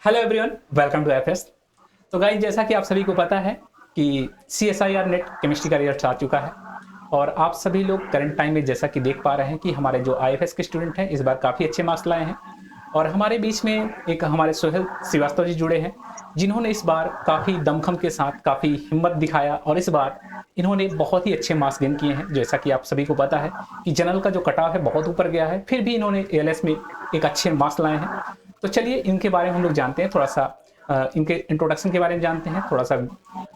Hello everyone, welcome to FS. तो guys, जैसा कि आप सभी को पता है कि CSIR नेट केमिस्ट्री का रिजल्ट आ चुका है और आप सभी लोग करंट टाइम में जैसा कि देख पा रहे हैं कि हमारे जो IFS के स्टूडेंट हैं इस बार काफ़ी अच्छे मार्क्स लाए हैं। और हमारे बीच में एक हमारे सोहेल श्रीवास्तव जी जुड़े हैं, जिन्होंने इस बार काफ़ी दमखम के साथ काफ़ी हिम्मत दिखाया और इस बार इन्होंने बहुत ही अच्छे मार्क्स गेन किए हैं। जैसा कि आप सभी को पता है कि जनरल का जो कट ऑफ है बहुत ऊपर गया है, फिर भी इन्होंने ALS में एक अच्छे मार्क्स लाए हैं। तो चलिए इनके बारे में हम लोग जानते हैं, थोड़ा सा इनके इंट्रोडक्शन के बारे में जानते हैं, थोड़ा सा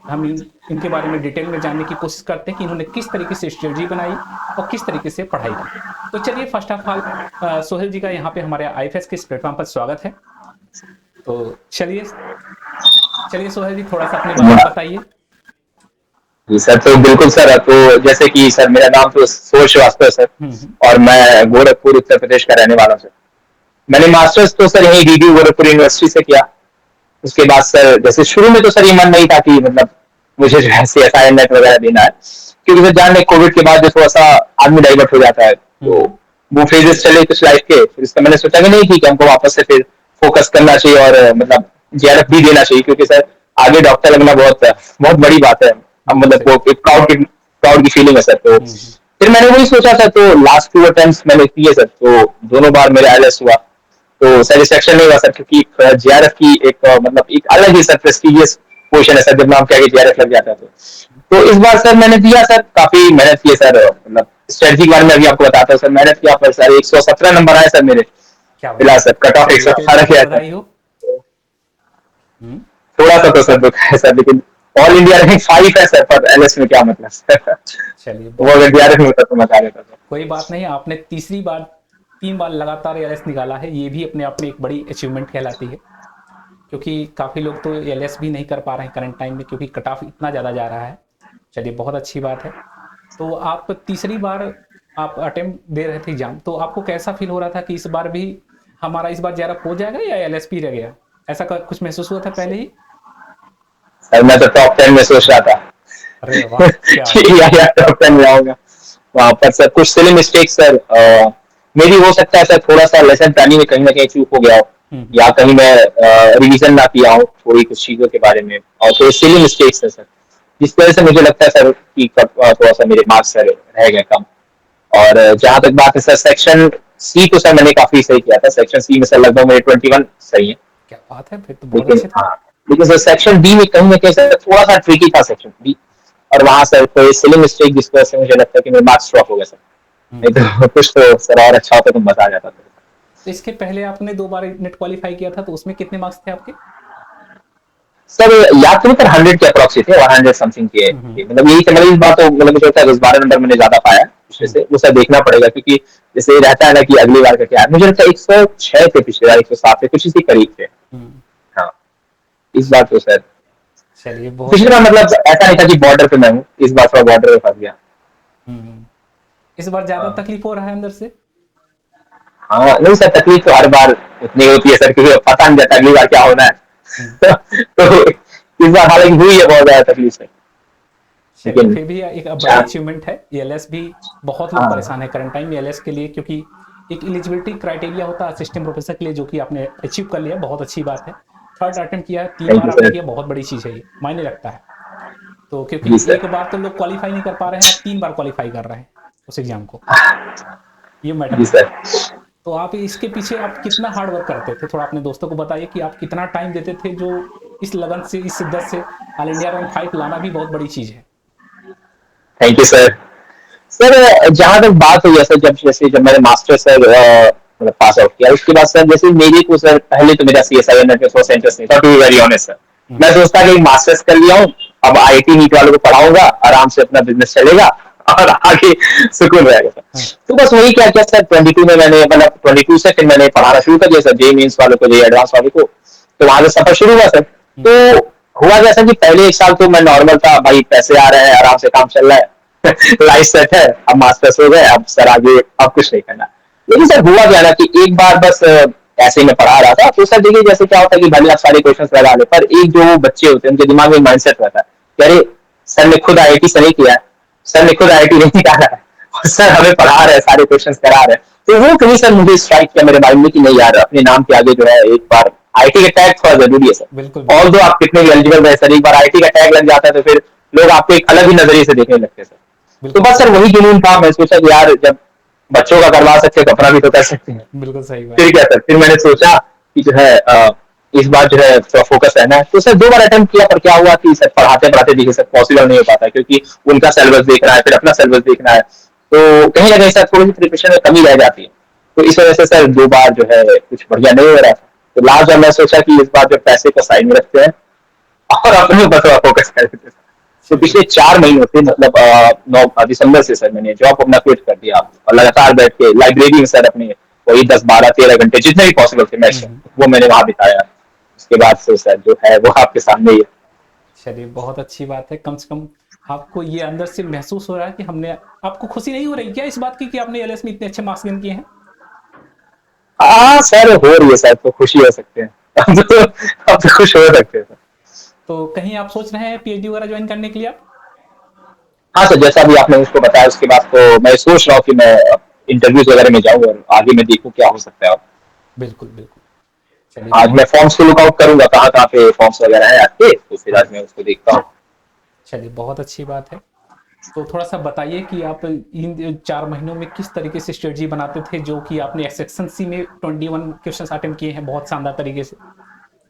हम इनके बारे में डिटेल में जानने की कोशिश करते हैं कि इन्होंने किस तरीके से स्ट्रेटजी बनाई और किस तरीके से पढ़ाई की। तो चलिए फर्स्ट ऑफ ऑल सोहेल जी का यहाँ पे हमारे IFS के इस प्लेटफॉर्म पर स्वागत है। तो चलिए सोहेल जी, थोड़ा सा अपने बारे में बताइए। जी सर, तो बिल्कुल सर। तो जैसे कि सर, मेरा नाम तो सोहेल श्रीवास्तव है सर और मैं गोरखपुर उत्तर प्रदेश का रहने वाला हूँ सर। मैंने मास्टर्स तो सर यही DDU गोरखपुर यूनिवर्सिटी से किया। उसके बाद सर जैसे शुरू में तो सर ये मन नहीं था कि मतलब मुझे जो है CSIR नेट वगैरह देना है, क्योंकि सर जान कोविड के बाद जो थोड़ा सा आदमी डाइवर्ट हो जाता है, तो वो फेजेस चले कुछ लाइफ के। फिर इसका मैंने सोचा कि नहीं, ठीक है, हमको वापस से फिर फोकस करना चाहिए और मतलब JRF भी देना चाहिए, क्योंकि सर आगे डॉक्टर लगना बहुत बहुत बड़ी बात है। अब मतलब वो एक प्राउड की फीलिंग है सर। तो फिर मैंने वही सोचा सर। तो लास्ट 2 अटेम्प्ट्स मैंने किए सर, तो दोनों बार मेरा ILS हुआ, तो सेटिस्फेक्शन नहीं हुआ सर, क्योंकि JRF की एक मतलब एक अलग ही सर प्रेस्टिजियस पोजीशन है सर, जब नाम क्या JRF लग जाता है। तो इस बार सर मैंने दिया सर, काफी मेहनत की सर। मतलब स्ट्रेटजी के बारे में अभी आपको बताता हूँ सर। मेहनत किया पर सर 117 नंबर आए सर मेरे। फिलहाल सर कट ऑफ 118 किया था। थोड़ा सा तो सर दुख है सर, लेकिन ऑल इंडिया रैंक 5 है सर, पर LS में क्या मतलब सर। चलिए, वो अगर JRF में होता तो मजा लेता सर। कोई बात नहीं, आपने 3 बार लगातार ALS निकाला है, ये भी अपने आप में एक बड़ी अचीवमेंट कहलाती है, क्योंकि काफ़ी लोग तो ALS भी नहीं कर पा रहे हैं करंट टाइम में, क्योंकि कट ऑफ इतना ज़्यादा जा रहा है। चलिए, बहुत अच्छी बात है। तो आप तीसरी बार आप अटेम्प्ट दे रहे थे एग्जाम, तो आपको कैसा फील हो रहा था कि इस बार भी हमारा इस बार JRF हो जाएगा या LS भी रह गया? ऐसा कुछ महसूस हुआ था पहले ही? सर मैं तो टॉप 10 में सोच रहा था। अरे वाह, क्या टॉप 10 में आऊंगा। वहां पर सर कुछ सिली मिस्टेक सर मेरी हो सकता है सर, थोड़ा सा लेसन प्लानिंग में कहीं ना कहीं चूक हो गया हो, या कहीं मैं रिवीजन ना किया हूँ थोड़ी कुछ चीजों के बारे में, और थोड़ी सिली मिस्टेक्स है सर, जिस वजह से मुझे लगता है सर कि थोड़ा सा मेरे मार्क्स सर रह गए कम। और जहां तक बात है सर सेक्शन C, तो सर मैंने काफी सही किया था। सेक्शन C में सर लगभग मेरे 21 सही है। क्या बात है, फिर तो बहुत लेकिन अच्छे थे। हाँ, लेकिन सर सेक्शन D में कहीं ना कहीं सर थोड़ा सा ट्रिकी था सेक्शन D, और वहां सर कोई सिली मिस्टेक जिस वजह से मुझे लगता है कि मेरे मार्क्स ड्रॉप हो गए सर। नहीं तो कुछ तो सर और अच्छा होता तो मजा आ जाता था। तो इसके पहले आपने 2 बार नेट क्वालिफाई किया था, तो उसमें कितने मार्क्स थे आपके? सर याद तो नहीं, पर 100 के अप्रॉक्स थे, 100 समथिंग के। मतलब यही मतलब इस बार तो मतलब मुझे लगता है 10-12 नंबर मैंने ज्यादा पाया पिछले से। वो सर देखना पड़ेगा, क्योंकि जैसे रहता है ना कि अगली बार का क्या है। मुझे लगता है 106 थे पिछले बार, 107 थे, कुछ इसी करीब थे। हाँ, इस बार तो सर चलिए, बहुत पिछले बार मतलब ऐसा नहीं था कि बॉर्डर पे मैं हूँ, इस बार थोड़ा बॉर्डर पे फंस गया। इस बार ज्यादा तकलीफ हो रहा है अंदर से? हाँ नहीं सर, तकलीफ तो हर बार उतनी होती है सर, क्योंकि पता नहीं जाता अगली बार क्या होना है। तो इस बार हालांकि हुई है बहुत ज्यादा तकलीफ से, चलिए, लेकिन फिर भी एक बड़ी अचीवमेंट है। ALS भी बहुत लोग परेशान है करंट टाइम में ALS के लिए, क्योंकि एक एलिजिबिलिटी क्राइटेरिया होता है असिस्टेंट प्रोफेसर के लिए, जो कि आपने अचीव कर लिया, बहुत अच्छी बात है। 3rd अटेम्प्ट किया है, 3 थैंक बार यू आपने सर। किया, बहुत बड़ी चीज़ है, ये मायने रखता है। तो क्योंकि जी एक सर। बार तो लोग क्वालिफाई नहीं कर पा रहे हैं, आप 3 बार क्वालिफाई कर रहे हैं उस एग्जाम को, ये मैटर जी करता सर। है। तो आप इसके पीछे आप कितना हार्ड वर्क करते थे? थोड़ा अपने दोस्तों को बताइए कि आप कितना टाइम देते थे, जो इस लगन से, इस शिद्दत से ऑल इंडिया रैंक 5 लाना भी बहुत बड़ी चीज़ है। Thank you sir. सर जहां तक बात हुई है सर, जब मैंने मास्टर सर मतलब पास आउट किया, उसके बाद सर जैसे मेरे को सर पहले तो मेरा CSIR नेट में थोड़ा इंटरेस्ट नहीं था, to be very honest sir. मैं सोचता कि मास्टर्स कर लिया हूँ, अब IIT नीट वालों को पढ़ाऊंगा, आराम से अपना बिजनेस चलेगा और आगे सुकून रहेगा सर। तो बस वही क्या क्या सर, 22 में मैंने मतलब 22 से फिर मैंने पढ़ाना शुरू कर दिया सर, JEE मेंस वालों को, JEE एडवांस वालों को। तो वहां से सफर शुरू हुआ सर। तो हुआ जैसा कि पहले 1 साल तो मैं नॉर्मल था, भाई पैसे आ रहे हैं, आराम से काम चल रहा है, लाइफ सेट है। अब मास्टर्स हो गए, अब सर आगे अब कुछ नहीं करना। लेकिन सर हुआ क्या ना कि एक बार बस ऐसे ही मैं पढ़ा रहा था, तो सर देखिए जैसे क्या होता है कि भले आप सारे क्वेश्चंस लगा ले, पर एक जो बच्चे होते हैं उनके दिमाग में माइंडसेट रहता है कि अरे सर ने खुद IIT से नहीं किया है, सर ने खुद IIT नहीं निकाला है, और सर हमें पढ़ा रहे हैं, सारे क्वेश्चंस करा रहे हैं। तो वो कहीं सर मुझे स्ट्राइक किया मेरे माइंड में कि नहीं यार, अपने नाम के आगे जो है एक बार आईटी का टैग थोड़ा जरूरी है सर। बिल्कुल और दो आप कितने भी एलिजिबल रहे सर, एक बार आईटी का टैग लग जाता है तो फिर लोग आपको एक अलग ही नजरिए से देखने लगते हैं सर। तो बिल्कुल बस सर वही जुनून था, मैं सोचा कि यार जब बच्चों का करवा सकते हैं तो अपना भी तो कर सकते हैं। बिल्कुल सही बात। फिर क्या सर, फिर मैंने सोचा कि जो है इस बार जो है थोड़ा फोकस रहना है। तो सर 2 बार अटेम्प्ट किया, पर क्या हुआ कि सर पढ़ाते पढ़ाते देखिए सर पॉसिबल नहीं हो पाता, क्योंकि उनका सिलेबस देखना है, फिर अपना सिलेबस देखना है, तो कहीं ना कहीं सर थोड़ी सी प्रिपरेशन में कमी रह जाती है। तो इस वजह से सर 2 बार जो है कुछ बढ़िया नहीं हो रहा था। तो लास्ट जब मैं सोचा कि इस बार जो पैसे को साइड में रखते हैं और अपने ऊपर थोड़ा फोकस कर देते हैं। तो चलिए पिछले 4 महीनों से मतलब 9 दिसंबर से सर मैंने जॉब अपना क्विट कर दिया, और लगातार बैठ के लाइब्रेरी में सर अपने वही 10 12 13 घंटे जितने भी पॉसिबल थे मैक्सिमम वो मैंने वहां बिताया। उसके बाद से सर जो है वो आपके सामने ही है। चलिए, बहुत अच्छी बात है। कम से कम आपको ये अंदर से महसूस हो रहा है कि हमने, आपको खुशी नहीं हो रही क्या इस बात की कि आपने एलएस में इतने अच्छे मार्क्स गेन किए हैं? हाँ सर हो रही है सर, तो खुशी हो सकते हैं। अब तो खुश हो सकते हैं सर। तो कहीं आप सोच रहे हैं पीएचडी वगैरह ज्वाइन करने के लिए आप? हाँ सर, जैसा भी आपने उसको बताया उसके बाद तो मैं सोच रहा हूँ कि मैं इंटरव्यूज वगैरह में जाऊँ और आगे मैं देखूँ क्या हो सकता है। बिल्कुल बिल्कुल। चलिए आज मैं बहुत, फॉर्म्स को लुकआउट करूंगा, कहाँ कहाँ पे फॉर्म्स वगैरह है आपके, तो फिर आज मैं उसको देखता हूँ। चलिए बहुत अच्छी बात है। तो थोड़ा सा बताइए कि आप इन 4 महीनों में किस तरीके से स्ट्रेटजी बनाते थे, जो कि आपने सेक्शन सी में 21 क्वेश्चन अटेम्प्ट किए हैं बहुत शानदार तरीके से।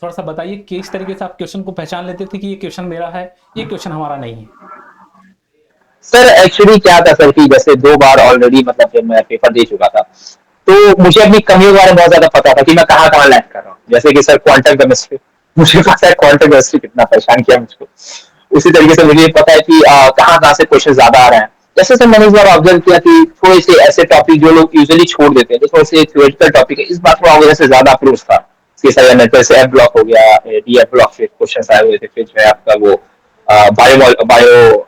थोड़ा सा बताइए किस तरीके से आप क्वेश्चन को पहचान लेते थे कि ये क्वेश्चन मेरा है, ये क्वेश्चन हमारा नहीं है। सर एक्चुअली क्या था सर कि जैसे 2 बार ऑलरेडी मतलब जब मैं पेपर दे चुका था, तो मुझे अपनी कमियों के बारे में बहुत ज्यादा पता था कि मैं कहाँ कहाँ लैग कर रहा हूँ। जैसे कि सर क्वांटम केमिस्ट्री, मुझे पता है क्वांटम केमिस्ट्री कितना परेशान किया मुझको। उसी तरीके से मुझे पता है कि कहाँ कहाँ से क्वेश्चन ज्यादा आ रहे हैं। जैसे सर मैंने इस बार ऑब्जर्व किया कि थोड़े से ऐसे टॉपिक जो लोग यूजुअली छोड़ देते हैं, जो थोड़े से थ्योरेटिकल टॉपिक है, इस बार थोड़ा वजह से ज्यादा अप्रोच था। जैसे एफ ब्लॉक हो गया, डी एफ ब्लॉक से क्वेश्चन आए हुए थे, फिर जो है आपका वो बायो बायो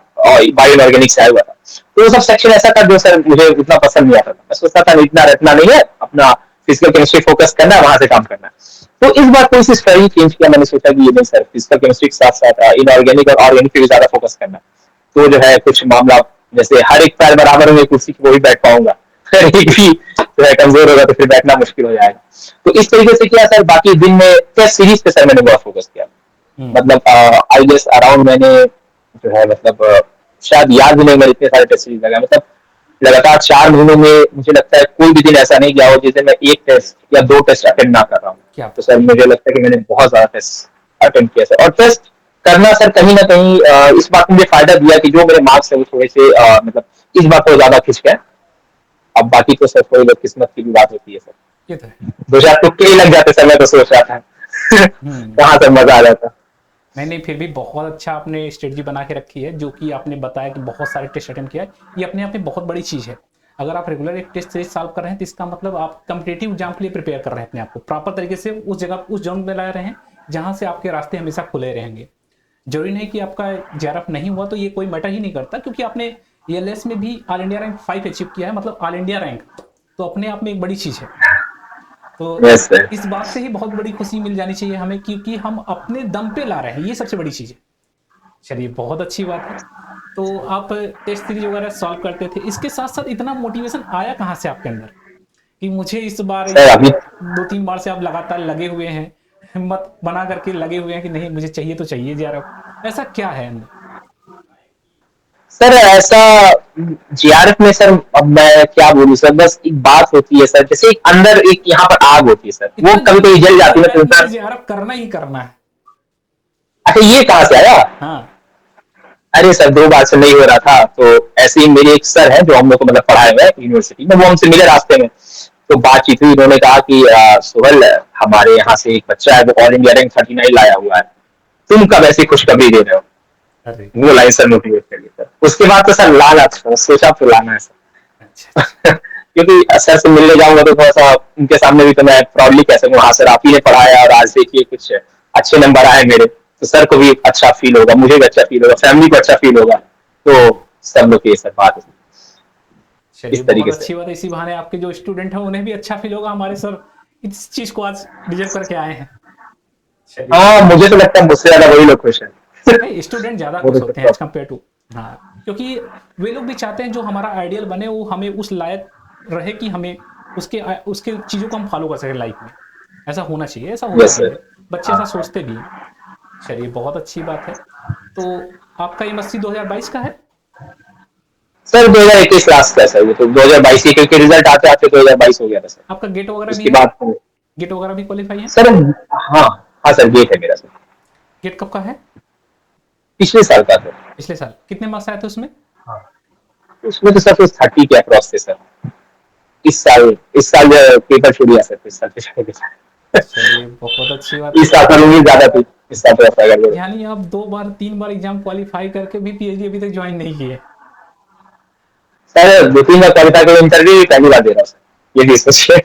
बायो ऑर्गेनिक्स आया हुआ था। तो वो सब सेक्शन ऐसा था जो सर मुझे उतना पसंद नहीं आता था। मैं सोचता था इतना रटना नहीं है, अपना फिजिकल केमिस्ट्री फोकस करना है, वहां से काम करना है। तो इस बार थोड़ी सी स्ट्रेटजी चेंज किया, मैंने सोचा कि ये नहीं सर, फिजिकल केमिस्ट्री के साथ साथ इनऑर्गेनिक और ऑर्गेनिक पे भी ज्यादा फोकस करना है। तो जो है कुछ मामला, जैसे हर एक पैर बराबर होंगे कुर्सी की, वो भी बैठ पाऊंगा, एक भी जो है कमजोर होगा तो फिर बैठना मुश्किल हो जाएगा। तो इस तरीके से किया सर। बाकी दिन में टेस्ट सीरीज पे सर मैंने बहुत फोकस किया। मतलब आई गेस अराउंड मैंने जो है मतलब शायद याद भी नहीं, मैंने इतने सारे टेस्ट सीरीज लगाए। मतलब लगातार 4 महीनों में मुझे लगता है कोई भी दिन ऐसा नहीं गया हो जिसे मैं एक टेस्ट या 2 टेस्ट अटेंड ना कर रहा हूँ। क्या? तो सर मुझे लगता है कि मैंने बहुत ज्यादा टेस्ट अटेंड किया सर। और टेस्ट करना सर कहीं ना कहीं इस बात में मुझे फायदा दिया कि जो मेरे मार्क्स है वो थोड़े से मतलब इस बार थोड़ा ज्यादा खिंच गए। अब बाकी तो सर थोड़ी बहुत किस्मत की भी बात होती है सर। ये तो है। 2 4 तुक्के ही लग जाते सर, मैं तो सोच रहा था। कहाँ सर मजा आ जाता। नहीं नहीं, फिर भी बहुत अच्छा आपने स्ट्रेटजी बना के रखी है, जो कि आपने बताया कि बहुत सारे टेस्ट अटेम्प्ट किया है। ये अपने आप में बहुत बड़ी चीज़ है। अगर आप रेगुलर एक टेस्ट सीरीज सॉल्व कर रहे हैं तो इसका मतलब आप कम्पिटेटिव एग्जाम के लिए प्रिपेयर कर रहे हैं अपने आप को प्रॉपर तरीके से, उस जगह उस जोन में ला रहे हैं जहाँ से आपके रास्ते हमेशा खुले रहेंगे। जरूरी नहीं कि आपका जेआरएफ नहीं हुआ तो ये कोई मैटर ही नहीं करता, क्योंकि आपने एलएस में भी ऑल इंडिया रैंक 5 अचीव किया है, मतलब ऑल इंडिया रैंक, तो अपने आप में एक बड़ी चीज़ है। तो यस सर। इस बात से ही बहुत बड़ी खुशी मिल जानी चाहिए हमें, क्योंकि हम अपने दम पे ला रहे हैं, ये सबसे बड़ी चीज़ है। चलिए बहुत अच्छी बात है। तो आप टेस्ट सीरीज वगैरह सॉल्व करते थे, इसके साथ साथ इतना मोटिवेशन आया कहाँ से आपके अंदर कि मुझे इस बार सर ये अभी 2 3 बार से आप लगातार लगे हुए हैं, हिम्मत बना करके लगे हुए हैं कि नहीं मुझे चाहिए तो चाहिए जेआरएफ, ऐसा क्या है अंदर? सर ऐसा जीआरएफ में सर, अब मैं क्या बोलूं सर, बस एक बात होती है सर, जैसे एक अंदर एक यहाँ पर आग होती है सर, वो इतना कभी जल्दी कभी जल क्यों जाती हो है रहा तो है मुझे इंसान। जेआरएफ करना ही करना है? अच्छा ये कहाँ से आया। हाँ। अरे सर 2 बार से नहीं हो रहा था, तो ऐसे ही मेरे एक सर है जो हम लोग को मतलब पढ़ाए हुए यूनिवर्सिटी में, वो हमसे मिले रास्ते में, तो बातचीत हुई। उन्होंने कहा कि सोहल हमारे यहाँ से एक बच्चा है वो ऑल इंडिया रैंक 39 लाया हुआ है, तुम कब ऐसी खुशखबरी दे रहे हो। अरे वो लाइन सर मोटिवेट करिए सर। उसके बाद तो सर लाना, सोचा तो लाना है अच्छा अच्छा। सर। क्योंकि सर से मिलने जाऊंगा तो थोड़ा सा उनके सामने भी तो मैं प्राउडली कह सकूँ, हाँ सर आप ही ने पढ़ाया और आज देखिए कुछ अच्छे नंबर आए मेरे, तो सर को भी अच्छा फील होगा, मुझे भी अच्छा फील होगा, फैमिली को अच्छा फील होगा। तो सब लोग ये सर बात है चलिए इस बहुत तरीके से। अच्छी बात है, इसी बहाने आपके जो स्टूडेंट हैं उन्हें भी अच्छा फील होगा, हमारे सर इस चीज को आज डिजर्व करके आए हैं। चलिए हाँ मुझे तो लगता है मुझसे ज्यादा वही लोग खुश हैं। नहीं, स्टूडेंट ज्यादा वो खुश तो होते हैं सर एज कम्पेयर टू। हाँ, क्योंकि वे लोग भी चाहते हैं जो हमारा आइडियल बने वो हमें उस लायक रहे कि हमें उसके उसके चीजों को हम फॉलो कर सकें लाइफ में। ऐसा होना चाहिए, ऐसा होता यस भी सर। है। बच्चे ऐसा सोचते भी हैं। चलिए बहुत अच्छी बात है। तो आपका एमएससी 2022 का है? सर 2021 लास्ट का सर, वो तो 2022 के क्योंकि रिजल्ट आते आते 2022 हो गया था सर। आपका गेट वगैरह भी उसके है? बाद गेट वगैरह भी क्वालिफाई है? सर हाँ, हाँ सर गेट है मेरा सर। गेट कब का है? पिछले साल का सर। पिछले साल कितने मार्क्स आए थे उसमें? हाँ, उसमें तो सर कुछ 30 के अक्रॉस थे सर। इस साल पेपर छूट गया सर, इस साल चलिए बहुत अच्छी बात है। इस साल पर उम्मीद ज्यादा थी, इस साल तो अप्लाई कर लिया। यानी आप 2 बार 3 बार एग्जाम क्वालिफाई करके भी पीएचडी अभी तक ज्वाइन नहीं किए? सर 2-3 बार क्वालिफाई कर इंटरव्यू पहली बार दे रहा हूँ सर, ये भी सोचिए।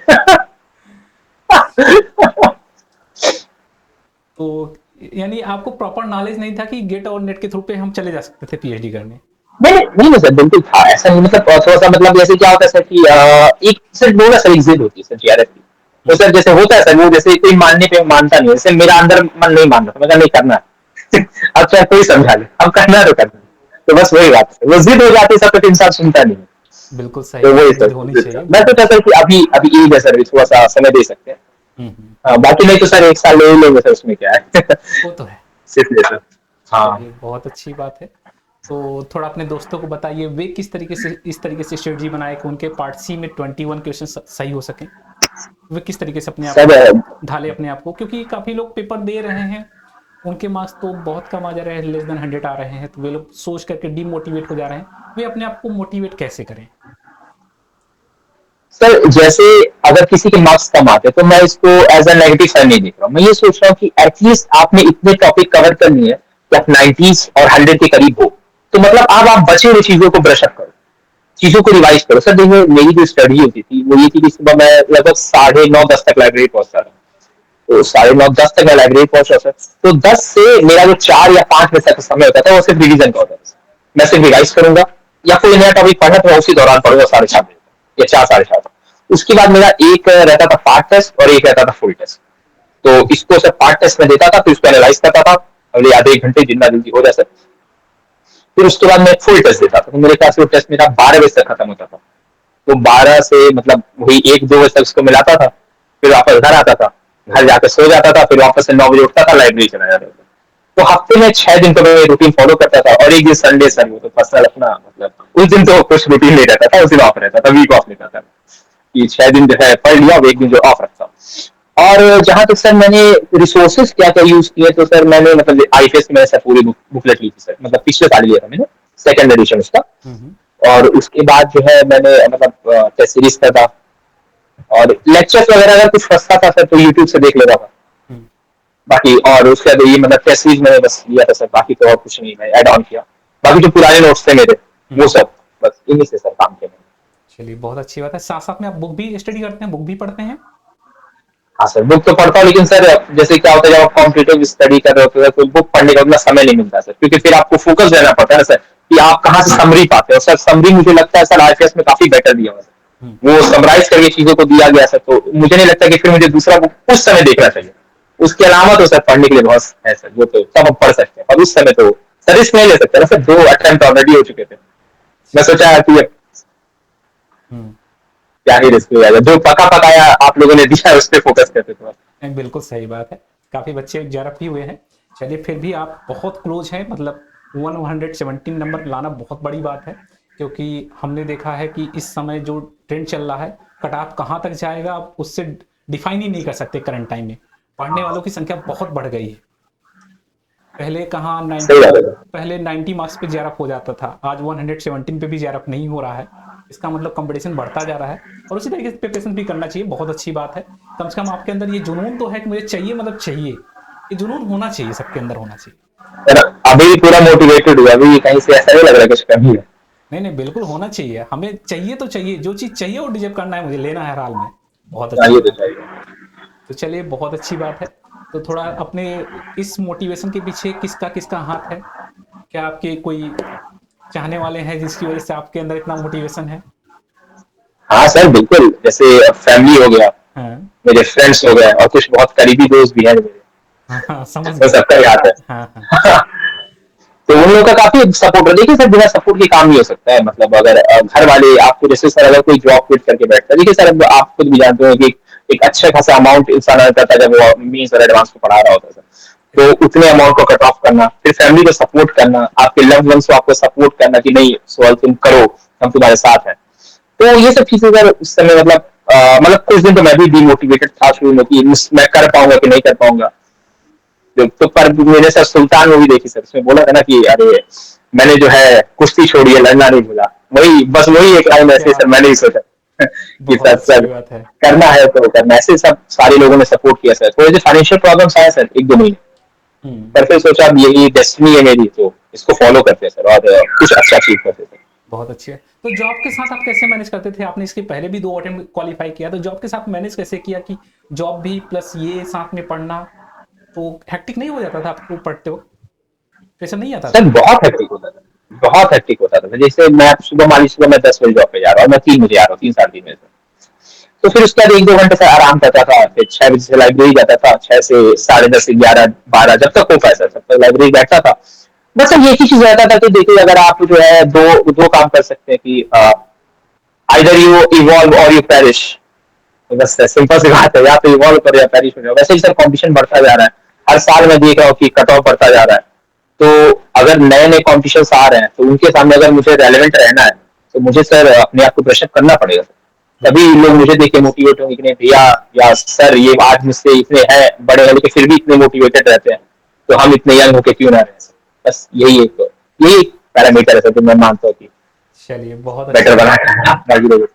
तो यानी आपको प्रॉपर नॉलेज नहीं था कि गेट और नेट के थ्रू पे हम चले जा सकते थे पीएचडी करने? नहीं सर, बिल्कुल था ऐसा नहीं, मतलब थोड़ा सा मतलब जैसे क्या होता है सर कि एक सर बोला सर एग्जिट होती है सर जीआरएफ की। तो सर जैसे होता है सर, वो जैसे कोई मानने पे मानता नहीं है, जैसे मेरा अंदर मन नहीं मान रहा था, मैं नहीं करना है। अब चाहे कोई समझा ले, अब करना है तो करना है। तो बस वही बात है, वो जिद हो जाती है सब, तो इंसान सुनता नहीं है। बिल्कुल सही तो वही बात, सर जिद होनी चाहिए। मैं तो चाहता हूँ कि अभी अभी एज है सर, थोड़ा सा समय दे सकते हैं। हम्म। बाकी नहीं तो सर 1 साल ले ही लेंगे सर, उसमें क्या है। वो तो है। सिर्फ ये सर। हाँ चलिए बहुत अच्छी बात है। तो थोड़ा अपने दोस्तों को बताइए वे किस तरीके से इस तरीके से स्ट्रेटजी बनाए कि उनके पार्ट सी में 21 क्वेश्चन सही हो सके। वे किस तरीके से अपने आप सर। को ढाले अपने आप को, क्योंकि काफ़ी लोग पेपर दे रहे हैं, उनके मार्क्स तो बहुत कम आ जा रहे हैं, लेस देन 100 आ रहे हैं, तो वे लोग सोच करके डीमोटिवेट हो जा रहे हैं। वे अपने आप को मोटिवेट कैसे करें? सर जैसे अगर किसी के मार्क्स कम आते तो मैं इसको एज अ नेगेटिव साइड नहीं देख रहा हूँ, मैं ये सोच रहा हूँ कि एटलीस्ट आपने इतने टॉपिक कवर कर लिए कि आप 90s और 100 के करीब हो, तो मतलब अब आप बचे हुए चीजों को ब्रश अप करो, चीजों को रिवाइज करो। सर देखिए मेरी जो स्टडी होती थी वो ये थी कि सुबह मैं लगभग 9:30-10 तक लाइब्रेरी पहुंचता था। तो 9:30-10 तक मैं लाइब्रेरी पहुंचा सर। तो 10 से मेरा जो 4 या 5 बजे तक समय होता था वो सिर्फ रिविजन का होता था। मैं सिर्फ रिवाइज करूंगा, या कोई नया टॉपिक पढ़ना तो मैं उसी दौरान पढ़ूंगा 4:30 या 4-4:30। उसके बाद मेरा एक रहता था पार्ट टेस्ट और एक रहता था फुल टेस्ट। तो इसको सर पार्ट टेस्ट में देता था, फिर उसको एनालाइज करता था अगले आधे 1 घंटे जितना जल्दी हो जाए सर। फिर उसके बाद मैं फुल टेस्ट देता था, तो मेरे ख्याल से वो टेस्ट मेरा 12 बजे तक खत्म होता था। तो 12 से मतलब वही 1-2 बजे तक उसको मिलाता था, फिर वापस घर आता था, घर जाकर सो जाता था, फिर वापस से 9 बजे उठता था, लाइब्रेरी चला जाता था। तो हफ्ते में 6 दिन तो मैं रूटीन फॉलो करता था, और एक दिन संडे सर वो तो पर्सनल अपना मतलब उस दिन तो कुछ रूटीन नहीं रहता था, उस दिन ऑफ रहता था, वीक ऑफ लेता था कि 6 दिन जो है पढ़ लिया और एक दिन जो ऑफ रखता। और जहां तक सर मैंने रिसोर्सेज क्या क्या यूज किए, तो सर मैंने मतलब आईपीएस में सर पूरी बुकलेट ली थी सर, मतलब पिछले साल लिया था मैंने सेकंड एडिशन उसका। और उसके बाद जो है मैंने मतलब टेस्ट सीरीज का था, और लेक्चर्स वगैरह अगर कुछ फंसता था सर तो यूट्यूब से देख लेता था। बाकी और उसके बाद ये मतलब टेस्ट सीरीज मैंने बस लिया था सर, बाकी तो और कुछ नहीं मैं ऐड ऑन किया। बाकी जो पुराने नोट्स थे मेरे वो सब बस इन्हीं से सर काम किया। चलिए बहुत अच्छी बात है। साथ साथ में आप बुक भी स्टडी करते हैं, बुक भी पढ़ते हैं? हाँ सर बुक तो पढ़ता हूँ, लेकिन सर जैसे क्या होता है जब आप कॉम्पिटिटिव स्टडी कर रहे होते हैं तो बुक पढ़ने का उतना समय नहीं मिलता सर, क्योंकि फिर आपको फोकस रहना पड़ता है ना सर कि आप कहाँ से समरी पाते हो। सर समरी मुझे लगता है सर आईपीएस में काफी बेटर दिया हुआ है, वो समराइज करके चीजों को दिया गया सर, तो मुझे नहीं लगता कि फिर मुझे दूसरा बुक उस समय देखना चाहिए। उसके अलावा तो सर पढ़ने के लिए बहुत है सर, वो तो सब पढ़ सकते हैं, और उस समय तो सर रिस्क नहीं ले सकते ना सर, 2 अटेम्प्ट ऑलरेडी हो चुके थे। मैं सोचा कि क्या ही रिस्क लिया, जो पका पकाया आप लोगों ने दिया उस पर फोकस करते थे। बिल्कुल सही बात है। काफ़ी बच्चे जरफ भी हुए हैं। चलिए फिर भी आप बहुत क्लोज हैं, मतलब 117 नंबर लाना बहुत बड़ी बात है, क्योंकि हमने देखा है कि इस समय जो ट्रेंड चल रहा है कट ऑफ कहाँ तक जाएगा आप उससे डिफाइन ही नहीं कर सकते। करंट टाइम में पढ़ने वालों की संख्या बहुत बढ़ गई है। पहले कहाँ 90 मार्क्स पे जेआरएफ हो जाता था, आज 117 पे भी जेआरएफ नहीं हो रहा है। इसका मतलब कंपटीशन बढ़ता जा रहा है, और उसी तरीके से प्रिपरेशन भी करना चाहिए। बहुत अच्छी बात है, कम से कम आपके अंदर ये जुनून तो है कि मुझे चाहिए, मतलब चाहिए, ये जुनून होना चाहिए, सबके अंदर होना चाहिए। अभी पूरा मोटिवेटेड हुआ, अभी कहीं से ऐसा नहीं लग रहा कुछ कमी है। नहीं बिल्कुल होना चाहिए, हमें चाहिए तो चाहिए, जो चीज़ चाहिए वो डिजर्व करना है, मुझे लेना है हर हाल में। बहुत अच्छी बात है। तो चलिए बहुत अच्छी बात है। तो थोड़ा अपने इस मोटिवेशन के पीछे किसका किसका हाथ है? क्या आपके कोई चाहने वाले हैं जिसकी वजह से आपके अंदर इतना मोटिवेशन है? हाँ सर बिल्कुल, जैसे फैमिली हो गया, हाँ मेरे फ्रेंड्स हो गए, और कुछ बहुत करीबी दोस्त भी हैं मेरे, हाँ समझ तो गया। सबका ही हाथ है। हाँ तो उन लोगों का काफी सपोर्ट है। देखिए सर बिना सपोर्ट के काम नहीं हो सकता है, मतलब अगर घर वाले आपको, जैसे सर अगर कोई जॉब क्विट करके बैठता है, देखिए सर अब आप खुद भी जानते हो कि एक अच्छा खासा अमाउंट इंसान आता था जब वो मीन्स और एडवांस को पढ़ा रहा होता था। तो उतने अमाउंट को कट ऑफ करना, फिर फैमिली को सपोर्ट करना, आपके लव्ड वंस को आपको सपोर्ट करना कि नहीं सोहल तुम करो, हम तुम्हारे साथ हैं। तो ये सब चीजें अगर उस समय मतलब कुछ दिन तो मैं भी डिमोटिवेटेड था शुरू में कि मैं कर पाऊंगा कि नहीं कर पाऊंगा। तो पर मैंने सर सुल्तान मूवी देखी सर, उसमें बोला था ना कि अरे मैंने जो है कुश्ती छोड़ी है, लड़ना नहीं भूला। वही बस वही एक लाइन ऐसे क्या सर मैंने ही सोचा कि बहुत सर अच्छी बात है। करना है तो करना। ऐसे सब सारे लोगों ने सपोर्ट किया सर। थोड़े जो फाइनेंशियल प्रॉब्लम्स आए सर एक दो महीने, हम्म। पर फिर सोचा अब यही डेस्टिनी है मेरी, तो इसको फॉलो करते हैं सर और कुछ अच्छा अचीव करते हैं। बहुत अच्छी है। तो जॉब के साथ आप कैसे मैनेज करते थे? आपने इसके पहले भी 2 अटेम्प्ट क्वालीफाई किया, तो जॉब के साथ मैनेज कैसे किया कि जॉब भी प्लस ये साथ में पढ़ना, तो हेक्टिक नहीं हो जाता था आपको पढ़ते वक़्त? प्रेशर नहीं आता सर था? बहुत हेक्टिक होता था, बहुत हेक्टिक होता था। जैसे मैं सुबह मान लीजिए सुबह मैं 10 बजे जॉब पे जा रहा हूँ, मैं 3 बजे आ रहा हूँ, 3 साढ़े 3 बजे से। तो फिर उसके बाद एक दो घंटे से आराम करता था, फिर 6 बजे से लाइब्रेरी जाता था, 6 से 10:30 11 12 जब तक हो पाए सर तब तक लाइब्रेरी बैठता था। बस अब एक ही चीज रहता था कि देखिए अगर आप जो है दो दो काम कर सकते हैं कि आइदर यू इवॉल्व और यू पेरिश। बस सिंपल सी बात है, या तो इवॉल्व करो या पेरिश हो जाओ। वैसे ही सर कंपटीशन बढ़ता जा रहा है, हर साल मैं देख रहा हूँ कि कट ऑफ बढ़ता जा रहा है। तो अगर नए नए कॉम्पिटिशन आ रहे हैं तो उनके सामने अगर मुझे रेलेवेंट रहना है तो मुझे सर अपने आप को प्रेशर करना पड़ेगा। तभी लोग मुझे देख के मोटिवेट होंगे कि नहीं भैया या सर ये आज मुझसे इतने हैं बड़े हैं लेकिन फिर भी इतने मोटिवेटेड रहते हैं, तो हम इतने यंग होके क्यों ना रहे। बस यही एक पैरामीटर है सर जो मैं मानता हूँ कि चलिए बहुत अच्छी बेटर बात बना है। बाकी लोगों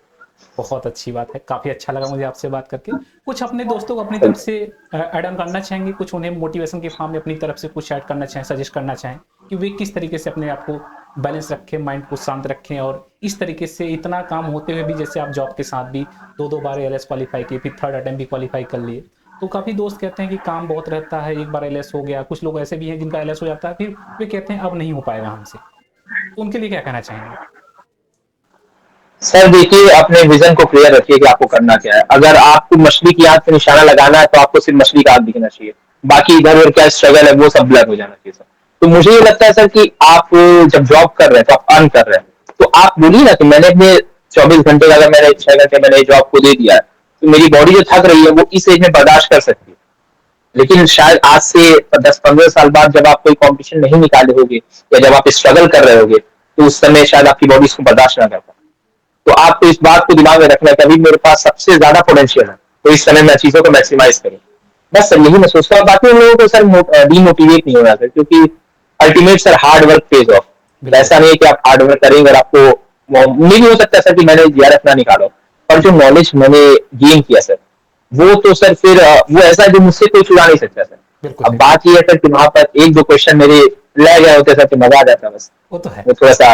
बहुत अच्छी बात है। काफ़ी अच्छा लगा मुझे आपसे बात करके। कुछ अपने दोस्तों को अपनी तरफ से ऐड ऑन करना चाहेंगे? कुछ उन्हें मोटिवेशन के फॉर्म में अपनी तरफ से कुछ ऐड करना चाहें, सजेस्ट करना चाहें कि वे किस तरीके से अपने आप को बैलेंस रखें, माइंड को शांत रखें और इस तरीके से इतना काम होते हुए भी जैसे आप जॉब के साथ भी 2-2 बार एलएस क्वालीफाई किए, फिर थर्ड अटेम्प्ट भी क्वालीफाई कर लिए। तो काफ़ी दोस्त कहते हैं कि काम बहुत रहता है, एक बार एलएस हो गया। कुछ लोग ऐसे भी हैं जिनका एलएस हो जाता है, फिर वे कहते हैं अब नहीं हो पाएगा हमसे। तो उनके लिए क्या कहना चाहेंगे? सर देखिए अपने विजन को क्लियर रखिए कि आपको करना क्या है। अगर आपको मछली की आंख पे निशाना लगाना है तो आपको सिर्फ मछली का आंख दिखना चाहिए, बाकी इधर उधर क्या स्ट्रगल है वो सब ब्लर हो जाना चाहिए सर। तो मुझे ये लगता है सर कि आप जब जॉब कर रहे हैं तो आप अर्न कर रहे हैं, तो आप बोलिए ना कि मैंने अपने 24 घंटे का अगर मैंने 6 घंटे मैंने जॉब को दे दिया है तो मेरी बॉडी जो थक रही है वो इस एज में बर्दाश्त कर सकती है। लेकिन शायद आज से 10-15 साल बाद जब आप कोई कॉम्पिटिशन नहीं निकाले होगे या जब आप स्ट्रगल कर रहे होगे तो उस समय शायद आपकी बॉडी इसको बर्दाश्त ना कर पाए। तो आपको इस बात को दिमाग में रखना है कि अभी मेरे पास सबसे ज्यादा पोटेंशियल है, तो इस समय मैं चीजों को मैक्सिमाइज करूँ। बस सर यही मैं सोचता हूँ। बाकी उन लोगों को सर डीमोटिवेट नहीं होना सर, क्योंकि ultimate sir hard work page of. बिल्कुल ऐसा नहीं है कि आप हार्ड वर्क करेंगे और आपको नहीं भी हो सकता सर कि मैंने जीआरएफ ना निकाला, पर जो नॉलेज मैंने गेन किया सर वो तो सर फिर वो ऐसा है जो मुझसे कोई चुरा नहीं सकता सर। बिल्कुल अब सही बात। बात ये है सर कि वहां पर एक दो क्वेश्चन मेरे रह गए होते सर तो मजा आ जाता बस। वो तो है। वो थोड़ा सा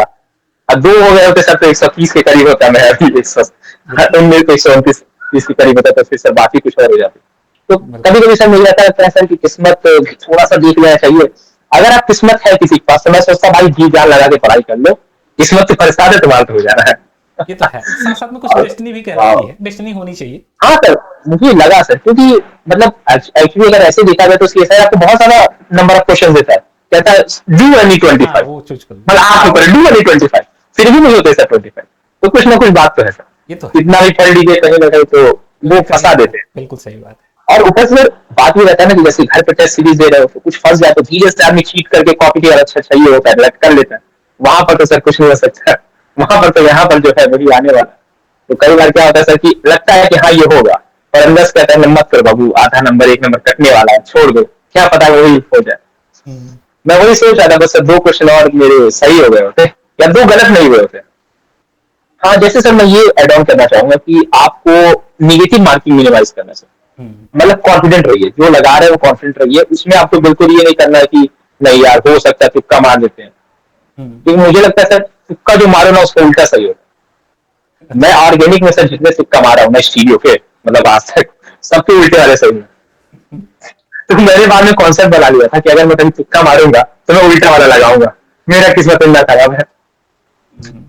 अब दो हो गए होते सर तो 130 के करीब होता, मैं अभी 100 बिल्कुल। उनमें तो 129 30 के करीब होता, तो फिर सर बाकी कुछ और हो जाती। तो बिल्कुल। कभी कभी सर मुझे लगता है सर कि किस्मत थोड़ा सा देख लेना चाहिए। अगर आप किस्मत है किसी के पास तो मैं सोचता भाई जी जान लगा के पढ़ाई कर लो, किस्मत से परेशान है तुम्हारा तो हो जाना है। ये तो है। साथ साथ में कुछ और डेस्टिनी भी कहलाती है, डेस्टिनी होनी चाहिए। हाँ सर मुझे लगा सर, क्योंकि मतलब एक्चुअली अगर ऐसे देखा जाए तो सीएसआई आपको बहुत सारा नंबर ऑफ क्वेश्चन देता है, कहता है डू एनी हाँ 25, वो चूज कर लो। मतलब आप ऊपर डू एनी 25, फिर भी नहीं होते सर 25। तो कुछ ना कुछ बात तो है सर, ये तो है। कितना भी पढ़ लीजिए कहीं ना कहीं तो वो लिखा नहीं फंसा आता। देते हैं। बिल्कुल सही बात है। और ऊपर से बात ये रहता है ना कि जैसे घर पे टेस्ट सीरीज दे रहे हो तो कुछ फंस जाए तो धीरे से आदमी चीट करके कॉपी किया अच्छा चाहिए होता है कर लेता है। वहां पर तो सर कुछ नहीं हो सकता, वहां पर तो यहाँ पर जो है वही आने वाला। तो कई बार क्या होता है सर कि लगता है कि हाँ ये होगा, पर अंदर से कहता है मत करो बाबू, आधा नंबर एक नंबर कटने वाला है, छोड़ दो, क्या पता वही हो जाए। हम्म। मैं वही सोच रहा था बस सर दो क्वेश्चन और मेरे सही हो गए होते या दो गलत नहीं हुए होते। हाँ जैसे सर मैं ये एड ऑन करना चाहूंगा कि आपको निगेटिव मार्किंग मिनिमाइज करना सर। हम्म। मतलब कॉन्फिडेंट रहिए, जो लगा रहे हैं वो कॉन्फिडेंट रहिए, उसमें आपको बिल्कुल ये नहीं करना है कि नहीं यार हो सकता है तुक्का मार देते हैं, हम्म। क्योंकि मुझे लगता है सर तुक्का जो मारो ना उसका उल्टा सही होता है। मैं अच्छा। ऑर्गेनिक में सर जितने तुक्का मारा हूँ मैं स्टीरियो के मतलब आज तक सबके उल्टे वाले सही है। तो मैंने बाद में कॉन्सेप्ट बना लिया था कि अगर मैं कभी तुक्का मारूंगा तो मैं उल्टा वाला लगाऊंगा, मेरा किस्मत उल्टा खराब है। हम्म।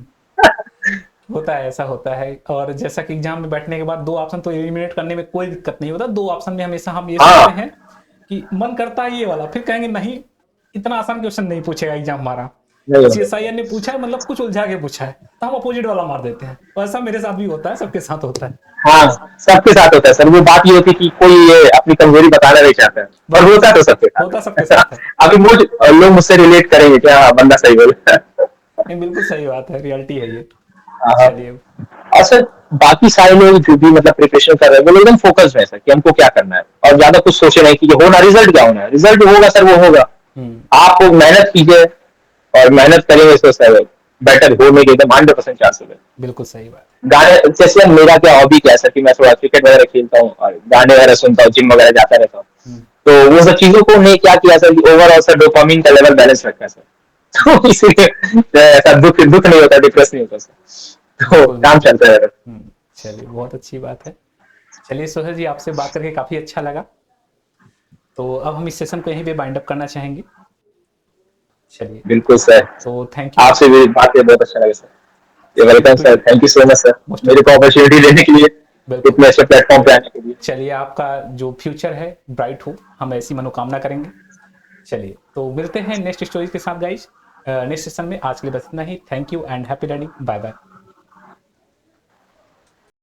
होता है, ऐसा होता है। और जैसा कि एग्जाम में बैठने के बाद 2 ऑप्शन तो एलिमिनेट करने में कोई दिक्कत नहीं होता। 2 ऑप्शन में हमेशा हम ये सोचते हाँ हैं कि मन करता है ये वाला, फिर कहेंगे नहीं, इतना आसान क्वेश्चन नहीं पूछेगा एग्जाम हमारा। नहीं सीएसआईआर ने पूछा है, मतलब कुछ उलझा के पूछा है, तो हम अपोजिट वाला मार देते हैं। और ऐसा मेरे साथ भी होता है, सबके साथ होता है। हाँ, सबके साथ होता है सर। वो बात ये होती है कि कोई ये अपनी कमजोरी बताना नहीं चाहता है, और होता तो सबके होता सबके साथ साथ है। है। अभी लोग मुझसे रिलेट करेंगे कि हाँ बंदा सही बोला। नहीं, बिल्कुल सही बात है, रियलिटी है ये। हाँ। चलिए। और सर बाकी सारे लोग जो भी मतलब प्रिपरेशन कर रहे हैं वो लोग एकदम फोकस्ड है सर कि हमको क्या करना है, और ज्यादा कुछ सोचे नहीं कि ये होना, रिजल्ट क्या होना है, रिजल्ट होगा सर वो होगा। आप मेहनत कीजिए, और मेहनत करेंगे तो सर बेटर होने के एकदम 100% चांसेस है। बिल्कुल सही बात गाने जैसे मेरा क्या हॉबी क्या है सर कि मैं थोड़ा क्रिकेट वगैरह खेलता हूँ और गाने वगैरह सुनता हूँ, जिम वगैरह जाता रहता हूँ। है। तो वो सब चीजों को ने क्या किया सर, ओवरऑल सर डोपामिन का लेवल बैलेंस रखा है सर। तो इसलिए ऐसा दुख दुख नहीं होता, डिप्रेस नहीं होता सर, तो बिल्कुल काम बिल्कुल। चलता है। चलिए, बहुत अच्छी बात है। चलिए सोहेल जी, आपसे बात करके काफी अच्छा लगा। तो अब हम इस सेशन को यहीं पे बाइंड अप करना चाहेंगे। चलिए, बिल्कुल सर, तो थैंक यू। आपसे भी बात करके बहुत अच्छा लगा सर। ये welcome to sir, you. Thank you so much sir, most मेरे को वेलकम। अपॉर्चुनिटी देने के लिए, बिल्कुल। इतने अच्छे प्लेटफॉर्म पे आने के लिए। चलिए, आपका जो फ्यूचर है ब्राइट हो, हम ऐसी मनोकामना करेंगे। चलिए, तो मिलते हैं नेक्स्ट स्टोरीज के साथ गाइज, नेक्स्ट सेशन में। आज के लिए बस इतना ही। Thank you and happy learning. Bye bye.